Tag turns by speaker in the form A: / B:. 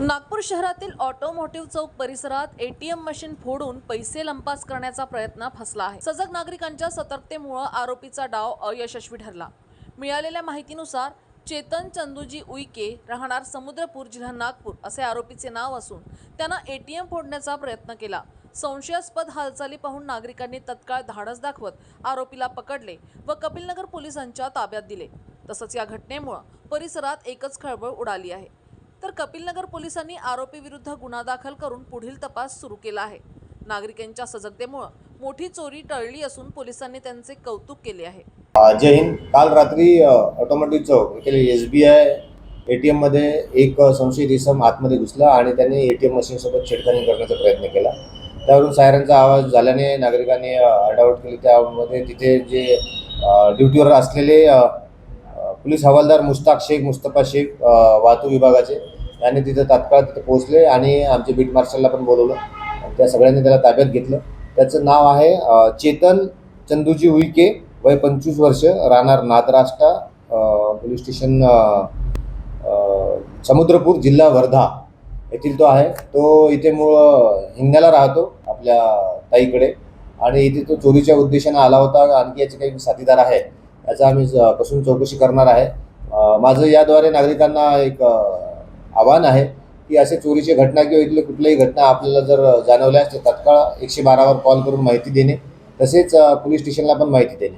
A: नागपूर शहरातील ऑटोमोटिव्ह चौक परिसरात ATM machine फोडून पैसे लंपास करण्याचा प्रयत्न फसला आहे। सजग नागरिकांच्या सतर्कतेमुळे आरोपीचा डाव अयशस्वी ठरला। मिळालेल्या माहितीनुसार चेतन चंदूजी उईके राहणार समुद्रपूर जिल्हा नागपूर असे आरोपीचे नाव असून त्यानं एटीएम फोडण्याचा प्रयत्न केला। संशयास्पद हालचाली पाहून नागरिकांनी तत्काळ धाडस दाखवत आरोपीला पकडले व कपिलनगर पोलिसांच्या ताब्यात दिले। तसंच या घटनेमुळे परिसरात एकच खळबळ उडाली आहे। तर कपिलनगर पोलिसांनी आरोपी विरुद्ध गुन्हा दाखल करून पुढील तपास सुरू केला आहे। नागरिकांच्या सजगतेमुळे मोठी चोरी टळली असून पोलिसांनी त्यांचे कौतुक केले आहे।
B: जय हिंद। काल रात्री ऑटोमोटिव्ह चौक येथील SBI ATM मध्ये एक संशयित इसम आतमध्ये घुसला आणि त्यांनी ATM मशीन सोबत छेडखानी करण्याचा प्रयत्न केला। त्यावरून सायरनचा आवाज झाल्याने नागरिकांनी अडवट केली। त्यामध्ये तिथे जे ड्युटीवर असलेले पोलीस हवालदार मुश्ताक शेख, मुस्तफा शेख वाहतूक विभागाचे यांनी तिथे तात्काळ तिथे पोहोचले आणि आमचे बीट मार्शलला पण बोलवलं आणि त्या सगळ्यांनी त्याला ताब्यात घेतलं। त्याचं नाव आहे चेतन चंदूजी उईके, वय 25 वर्ष, राहणार नादराष्ट्रा पोलीस स्टेशन समुद्रपूर जिल्हा वर्धा येथील तो आहे। तो इथे हिंगण्याला राहतो आपल्या ताईकडे आणि इथे तो चोरीच्या उद्देशाने आला होता। आणखी याचे काही साथीदार आहे याचा आम्ही कसून चौकशी करणार आहे। माझं याद्वारे नागरिकांना एक आव्हान आहे की असे चोरीची घटना किंवा इथली कुठलीही घटना आपल्याला जर जाणवल्यास तर तात्काळ 112 वर कॉल करून माहिती देणे, तसेच पोलीस स्टेशनला पण माहिती देणे।